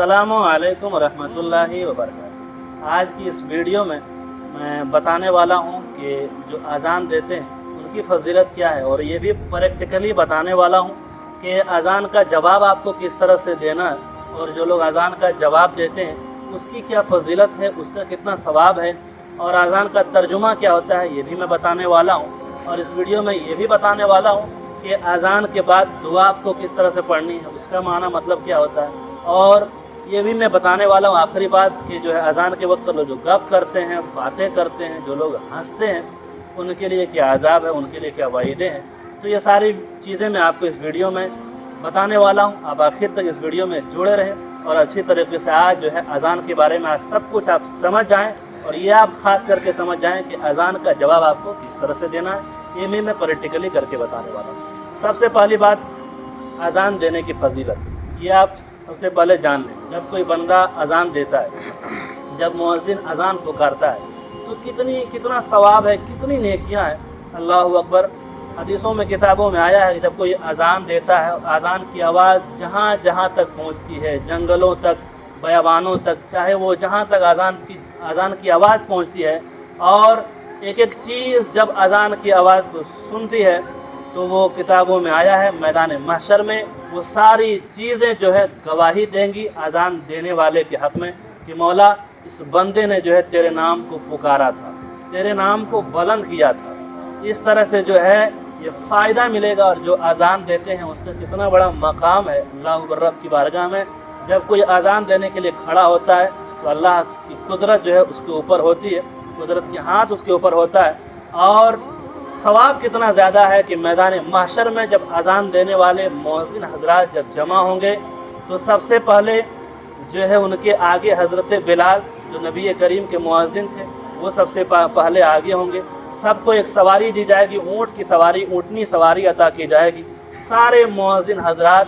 अस्सलामु अलैकुम रहमतुल्लाहि व बरकातुहू। आज की इस वीडियो में मैं बताने वाला हूँ कि जो अज़ान देते हैं उनकी फजीलत क्या है, और ये भी प्रैक्टिकली बताने वाला हूँ कि अज़ान का जवाब आपको किस तरह से देना है, और जो लोग अज़ान का जवाब देते हैं उसकी क्या फजीलत है, उसका कितना सवाब है, और अज़ान का तर्जुमा क्या होता है ये भी मैं बताने वाला हूँ। और इस वीडियो में ये भी बताने वाला हूँ कि अज़ान के बाद दुआ आपको किस तरह से पढ़नी है, उसका माना मतलब क्या होता है। और ये भी मैं बताने वाला हूँ आखिरी बात कि जो है अज़ान के वक्त लोग जो गप करते हैं, बातें करते हैं, जो लोग हंसते हैं, उनके लिए क्या आज़ाब है, उनके लिए क्या वाइदे हैं। तो ये सारी चीज़ें मैं आपको इस वीडियो में बताने वाला हूँ। आप आखिर तक इस वीडियो में जुड़े रहें और अच्छी तरीके से आज जो है अज़ान के बारे में आज सब कुछ आप समझ जाएँ, और ये आप ख़ास करके समझ जाएँ कि अज़ान का जवाब आपको किस तरह से देना है। ये भी मैं प्रैक्टिकली करके बताने वाला हूँ। सबसे पहली बात, अज़ान देने की फजीलत ये आप सबसे पहले जान लें। जब कोई बंदा अज़ान देता है, जब मुअज्जिन अज़ान पुकारता है, तो कितना सवाब है, कितनी नेकियां हैं। अल्लाहु अकबर। हदीसों में, किताबों में आया है कि जब कोई अज़ान देता है, अज़ान की आवाज़ जहाँ जहाँ तक पहुँचती है, जंगलों तक, बयाबानों तक, चाहे वो जहाँ तक अज़ान की आवाज़ पहुँचती है, और एक एक चीज़ जब अज़ान की आवाज़ को सुनती है, तो वो किताबों में आया है मैदान महशर में वो सारी चीज़ें जो है गवाही देंगी अज़ान देने वाले के हक़ में कि मौला इस बंदे ने जो है तेरे नाम को पुकारा था, तेरे नाम को बुलंद किया था। इस तरह से जो है ये फ़ायदा मिलेगा। और जो अज़ान देते हैं उसका कितना बड़ा मकाम है अल्लाह रब की बारगाह में। जब कोई अज़ान देने के लिए खड़ा होता है तो अल्लाह की कुदरत जो है उसके ऊपर होती है, कुदरत के हाथ उसके ऊपर होता है। और सवाब कितना ज़्यादा है कि मैदान महशर में जब अज़ान देने वाले मुअज्जिन हज़रात जब जमा होंगे, तो सबसे पहले जो है उनके आगे हज़रत बिलाल जो नबी करीम के मुअज्जिन थे वो सबसे पहले आगे होंगे। सबको एक सवारी दी जाएगी, ऊँट की सवारी, ऊँटनी सवारी अता की जाएगी। सारे मुअज्जिन हज़रात,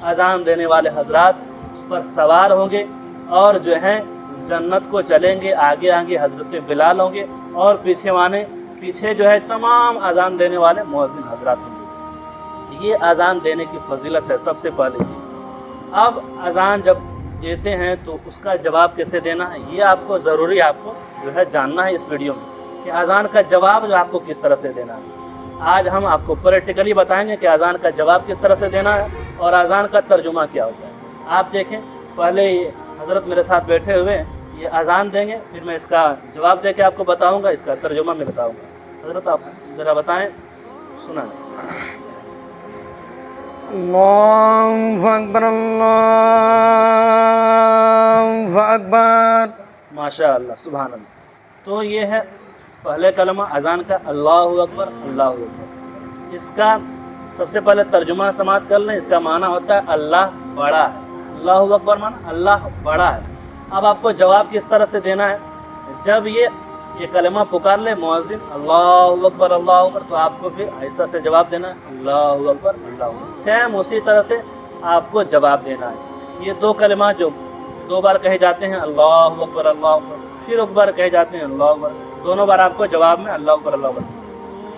अज़ान देने वाले हज़रात उस पर सवार होंगे और जो है जन्नत को चलेंगे। आगे आगे हज़रत बिलाल होंगे और पीछे जो है तमाम अज़ान देने वाले मुअज्जिन हज़रात होंगे। ये अज़ान देने की फजीलत है सबसे पहले चीज़। अब अज़ान जब देते हैं तो उसका जवाब कैसे देना है ये आपको आपको जो है जानना है इस वीडियो में कि अज़ान का जवाब जो आपको किस तरह से देना है। आज हम आपको प्रैक्टिकली बताएंगे कि अज़ान का जवाब किस तरह से देना है और अज़ान का तर्जुमा क्या होता है। आप देखें, पहले हज़रत मेरे साथ बैठे हुए हैं, ये अज़ान देंगे, फिर मैं इसका जवाब दे के आपको बताऊंगा, इसका तर्जुमा मैं बताऊंगा। हज़रत आप ज़रा बताएं, सुना। अल्लाहु अकबर, अल्लाहु अकबर। माशाअल्लाह, सुभान अल्लाह। तो ये है पहले कलमा अज़ान का, अल्लाहु अकबर, अल्लाहु अकबर। इसका सबसे पहले तर्जुमा समाअत कर लें। इसका माना होता है अल्लाह बड़ा है। अल्लाहु अकबर माना अल्लाह बड़ा है। अब आपको जवाब किस तरह से देना है, जब ये कलमा पुकार ले मुअज्जिन अल्लाहु अकबर, अल्लाहु अकबर, तो आपको फिर आहिस्ता से जवाब देना है अल्लाहु अकबर, अल्लाहु अकबर। सेम उसी तरह से आपको जवाब देना है। ये दो कलमा जो दो बार कहे जाते हैं अल्लाहु अकबर, अल्लाहु अकबर, फिर एक बार कहे जाते हैं अल्लाहु अकबर, दोनों बार आपको जवाब में अल्लाहु अकबर, अल्लाहु अकबर।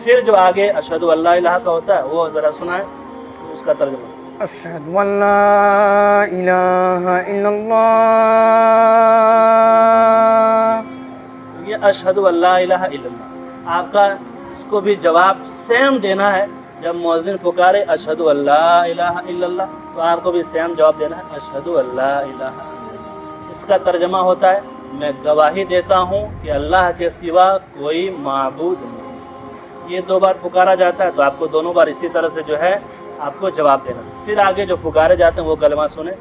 फिर जो आगे अशहदु अल्ला इलाहा का होता है वो ज़रा सुनाए, उसका तर्जुमा। अशहदु अल्ला इलाहा इल्लल्लाह। ये अशहदु अल्ला इलाहा इल्लल्लाह आपका इसको भी जवाब सेम देना है। जब मुअज्जिन पुकारे अशहदु अल्ला इलाहा इल्लल्लाह तो आपको भी सेम जवाब देना है अशहदु अल्ला इलाहा इल्लल्लाह। इसका तर्जुमा होता है मैं गवाही देता हूँ कि अल्लाह के सिवा कोई माबूद नहीं। ये दो बार पुकारा जाता है तो आपको दोनों बार इसी तरह से जो है आपको जवाब देना। फिर आगे जो पुकारे जाते हैं वो कलमा सुने।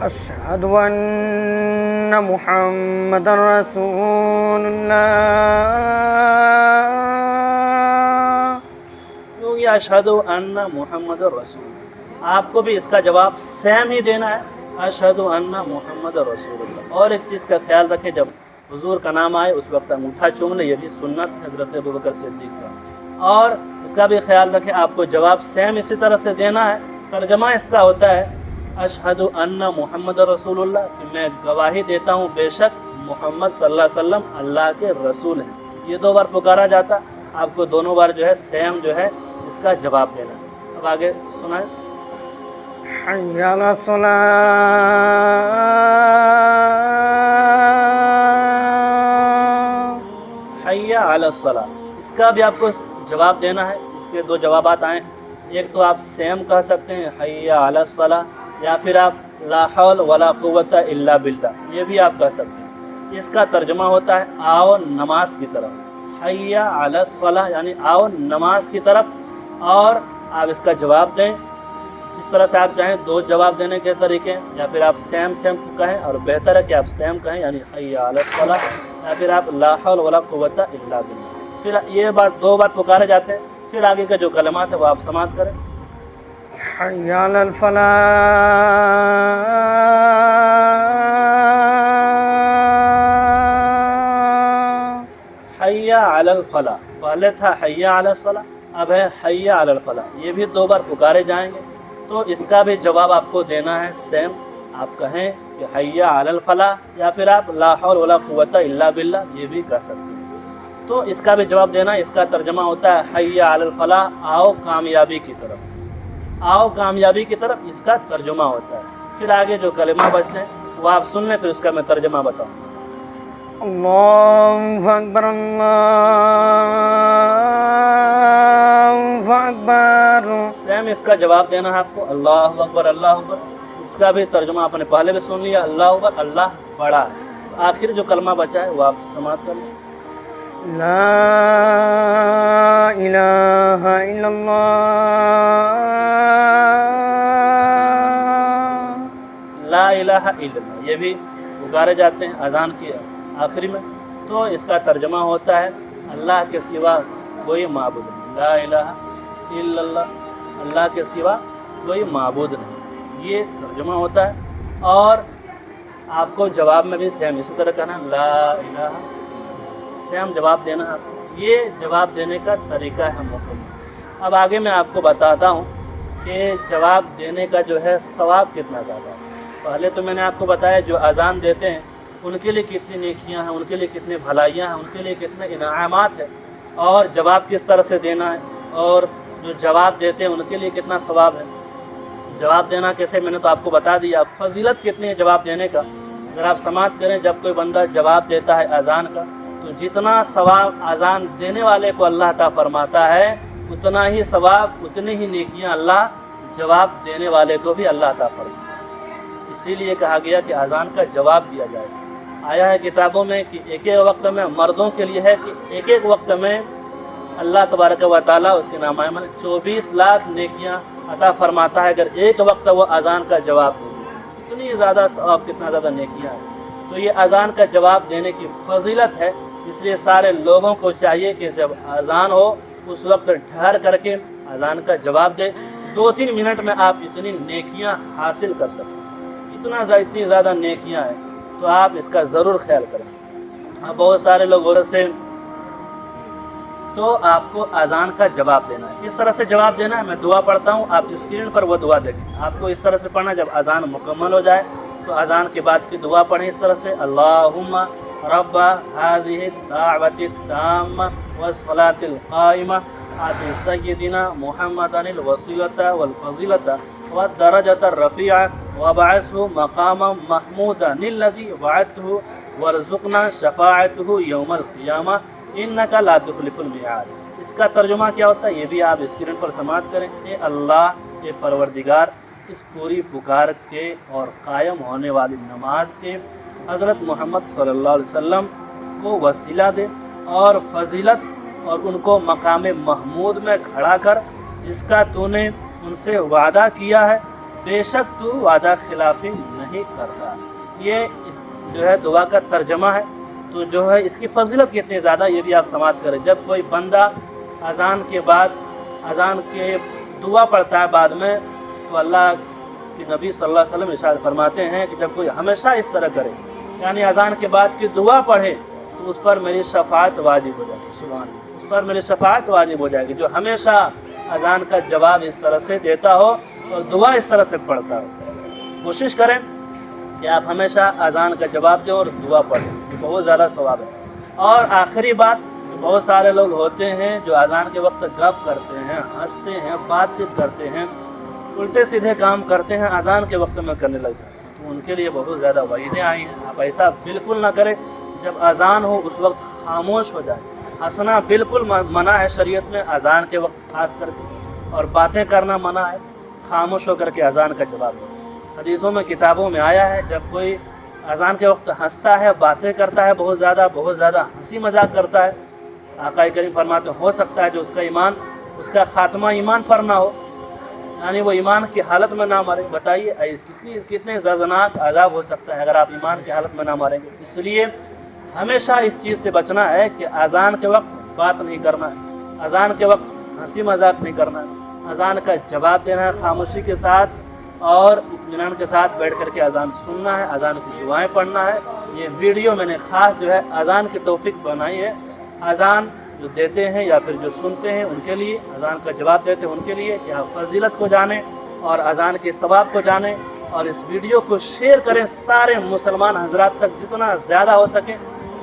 अशहदु अन्ना मुहम्मदर रसूलुल्लाह। तो ये अशहदु अन्ना मुहम्मदर रसूल, आपको भी इसका जवाब सेम ही देना है अशहदु अन्ना मुहम्मदर रसूलुल्लाह। और एक चीज़ का ख्याल रखें, जब हुजूर का नाम आए उस वक्त अंगूठा चूम ले, ये भी सुन्नत है हज़रत अबू बकर सिद्दीक़ का। और इसका भी ख्याल रखें, आपको जवाब सेम इसी तरह से देना है। तर्जमा इसका होता है अशहदु अन्ना मुहम्मद रसूलुल्लाह, कि मैं गवाही देता हूँ बेशक मोहम्मद सल्लल्लाहु अलैहि वसल्लम अल्लाह के रसूल हैं। ये दो बार पुकारा जाता, आपको दोनों बार जो है सेम जो है इसका जवाब देना। अब आगे सुनाए। حي على الصلاة. حی علی الصلاۃ، اس کا بھی آپ کو جواب دینا ہے. اس کے دو جوابات آئے ہیں. ایک تو آپ سیم کہہ سکتے ہیں حی علی الصلاۃ، یا پھر آپ لا حول ولا قوت الا باللہ، یہ بھی آپ کہہ سکتے ہیں. اس کا ترجمہ ہوتا ہے آؤ نماز کی طرف. حی علی الصلاۃ یعنی آؤ نماز کی طرف. اور آپ اس کا جواب دیں جس طرح سے آپ چاہیں. دو جواب دینے کے طریقے ہیں، یا پھر آپ سیم کہیں، اور بہتر ہے کہ آپ سیم کہیں یعنی حی علی الصلاۃ، یا پھر آپ لا حول ولا قوت الا باللہ. پھر یہ دو بات پکارے جاتے ہیں. پھر آگے کا جو کلمات ہے وہ آپ سماعت کریں. حي على الفلاح. حی علی الفلاح، پہلے تھا حی علی الصلاۃ، اب ہے حی علی الفلاح. یہ بھی دو بار پکارے جائیں گے. تو اس کا بھی جواب آپ کو دینا ہے سیم. آپ کہیں کہ حی علی الفلاح، یا پھر آپ لا حول ولا قوت الا باللہ، یہ بھی کہہ سکتے ہیں. تو اس کا بھی جواب دینا. اس کا ترجمہ ہوتا ہے حی علی الفلاح، آؤ کامیابی کی طرف. آؤ کامیابی کی طرف، اس کا ترجمہ ہوتا ہے. پھر آگے جو کلمہ بچتے ہیں وہ آپ سن لیں، پھر اس کا میں ترجمہ بتاؤں. اللہ اکبر، اللہ اکبر. سیم اس کا جواب دینا ہے آپ کو اللہ اکبر اللہ اکبر. اس کا بھی ترجمہ آپ نے پہلے بھی سن لیا، اللہ اکبر، اللہ بڑا ہے. آخر جو کلمہ بچا ہے وہ آپ سماعت کر لیں. لا الہ الا اللہ. لا الہ الا اللہ، یہ بھی پکارے جاتے ہیں اذان کی آخری میں. تو اس کا ترجمہ ہوتا ہے اللہ کے سوا کوئی معبود نہیں. لا الہ الا اللہ، اللہ کے سوا کوئی معبود نہیں، یہ ترجمہ ہوتا ہے. اور آپ کو جواب میں بھی سیم اسی طرح کہنا لا الہ، سیم جواب دینا ہے. یہ جواب دینے کا طریقہ ہے مکمل. اب آگے میں آپ کو بتاتا ہوں کہ جواب دینے کا جو ہے ثواب کتنا زیادہ ہے. پہلے تو میں نے آپ کو بتایا جو اذان دیتے ہیں ان کے لیے کتنی نیکیاں ہیں، ان کے لیے کتنی بھلائیاں ہیں، ان کے لیے کتنے انعامات ہیں، اور جواب کس طرح سے دینا ہے، اور جو جواب دیتے ہیں ان کے لیے کتنا ثواب ہے. جواب دینا کیسے میں نے تو آپ کو بتا دیا. فضیلت کتنی ہے جواب دینے کا، ذرا آپ سماعت کریں. جب کوئی بندہ جواب دیتا ہے اذان کا تو جتنا ثواب اذان دینے والے کو اللہ عطا فرماتا ہے، اتنا ہی ثواب، اتنی ہی نیکیاں اللہ جواب دینے والے کو بھی اللہ عطا فرماتا ہے. اسی لیے کہا گیا کہ اذان کا جواب دیا جائے. آیا ہے کتابوں میں کہ ایک ایک وقت میں، مردوں کے لیے ہے کہ ایک ایک وقت میں اللہ تبارک و تعالیٰ اس کے نامہ میں 24 لاکھ نیکیاں عطا فرماتا ہے اگر ایک وقت وہ اذان کا جواب دے. اتنی زیادہ ثواب، کتنا زیادہ نیکیاں ہیں. تو یہ اذان کا جواب دینے کی فضیلت ہے. اس لیے سارے لوگوں کو چاہیے کہ جب اذان ہو اس وقت ٹھہر کر کے اذان کا جواب دے. 2-3 منٹ میں آپ اتنی نیکیاں حاصل کر سکتے ہیں. اتنی زیادہ نیکیاں ہیں تو آپ اس کا ضرور خیال کریں. اب بہت سارے لوگ غور سے، تو آپ کو اذان کا جواب دینا ہے. کس طرح سے جواب دینا ہے میں دعا پڑھتا ہوں، آپ اسکرین پر وہ دعا دیکھیں. آپ کو اس طرح سے پڑھنا، جب اذان مکمل ہو جائے تو اذان کے بعد کی دعا پڑھیں اس طرح سے اللہم رب هذه الدعوة التامة والصلاة القائمة آت سیدنا محمدا الوسیلة والفضیلة والدرجة الرفيعة وابعثه مقاما محمودا الذي وعدته وارزقنا شفاعته يوم القيامة انك لا تخلف الميعاد. اس کا ترجمہ کیا ہوتا ہے یہ بھی آپ اسکرین پر سماعت کریں. اے اللہ، اے پروردگار، اس پوری پکار کے اور قائم ہونے والی نماز کے حضرت محمد صلی اللہ علیہ وسلم کو وسیلہ دے اور فضیلت، اور ان کو مقام محمود میں کھڑا کر جس کا تو نے ان سے وعدہ کیا ہے، بے شک تو وعدہ خلافی نہیں کرتا. یہ جو ہے دعا کا ترجمہ ہے. تو جو ہے اس کی فضیلت کتنی زیادہ یہ بھی آپ سماعت کریں. جب کوئی بندہ اذان کے بعد اذان کے دعا پڑھتا ہے بعد میں، تو اللہ کے نبی صلی اللہ علیہ وسلم ارشاد فرماتے ہیں کہ جب کوئی ہمیشہ اس طرح کرے، یعنی اذان کے بعد کی دعا پڑھے، تو اس پر میری شفاعت واجب ہو جائے گی. سبحان اللہ، اس پر میری شفاعت واجب ہو جائے گی جو ہمیشہ اذان کا جواب اس طرح سے دیتا ہو اور دعا اس طرح سے پڑھتا ہو. کوشش کریں کہ آپ ہمیشہ اذان کا جواب دیں اور دعا پڑھیں، بہت زیادہ ثواب ہے. اور آخری بات، بہت سارے لوگ ہوتے ہیں جو اذان کے وقت گپ کرتے ہیں، ہنستے ہیں، بات چیت کرتے ہیں. उल्टे सीधे काम करते हैं अजान के वक्त में करने लग जाते हैं, तो उनके लिए बहुत ज़्यादा वईदें आई हैं। आप ऐसा बिल्कुल ना करें, जब अजान हो उस वक्त खामोश हो जाए। हंसना बिल्कुल मना है शरीयत में अजान के वक्त खास करके, और बातें करना मना है। खामोश होकर के अजान का जवाब दो। हदीसों में किताबों में आया है, जब कोई अजान के वक्त हंसता है, बातें करता है, बहुत ज़्यादा हंसी मजाक करता है, आका करीम फरमाते हो सकता है जो उसका खात्मा ईमान पर ना हो, यानी वो ईमान की हालत में ना मरे। बताइए कितने दर्दनाक अजाब हो सकता है अगर आप ईमान की हालत में ना मरेंगे। इसलिए हमेशा इस चीज़ से बचना है कि अजान के वक्त बात नहीं करना है, अजान के वक्त हंसी मजाक नहीं करना है, अजान का जवाब देना है खामोशी के साथ और इत्मीनान के साथ बैठ करके अजान सुनना है, अजान की दुआएं पढ़ना है। ये वीडियो मैंने ख़ास जो है अजान के टॉपिक बनाई है, अजान जो देते हैं या फिर जो सुनते हैं उनके लिए, अजान का जवाब देते हैं उनके लिए, कि आप फजीलत को जानें और अजान के सवाब को जानें। और इस वीडियो को शेयर करें सारे मुसलमान हजरात तक जितना ज़्यादा हो सके,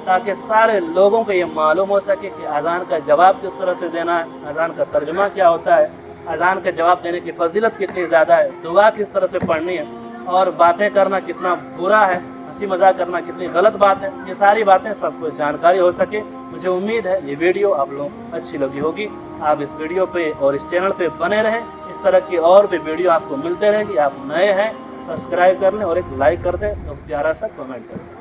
ताकि सारे लोगों को ये मालूम हो सके कि अजान का जवाब किस तरह से देना है, अजान का तर्जुमा क्या होता है, अजान का जवाब देने की फजीलत कितनी ज़्यादा है, दुआ किस तरह से पढ़नी है, और बातें करना कितना बुरा है, हंसी मजाक करना कितनी गलत बात है। ये सारी बातें सबको जानकारी हो सके। मुझे उम्मीद है ये वीडियो आप लोगों को अच्छी लगी होगी। आप इस वीडियो पे और इस चैनल पे बने रहें, इस तरह की और भी वीडियो आपको मिलते रहेगी। आप नए हैं सब्सक्राइब कर लें और एक लाइक कर दें और प्यारा सा कमेंट करें।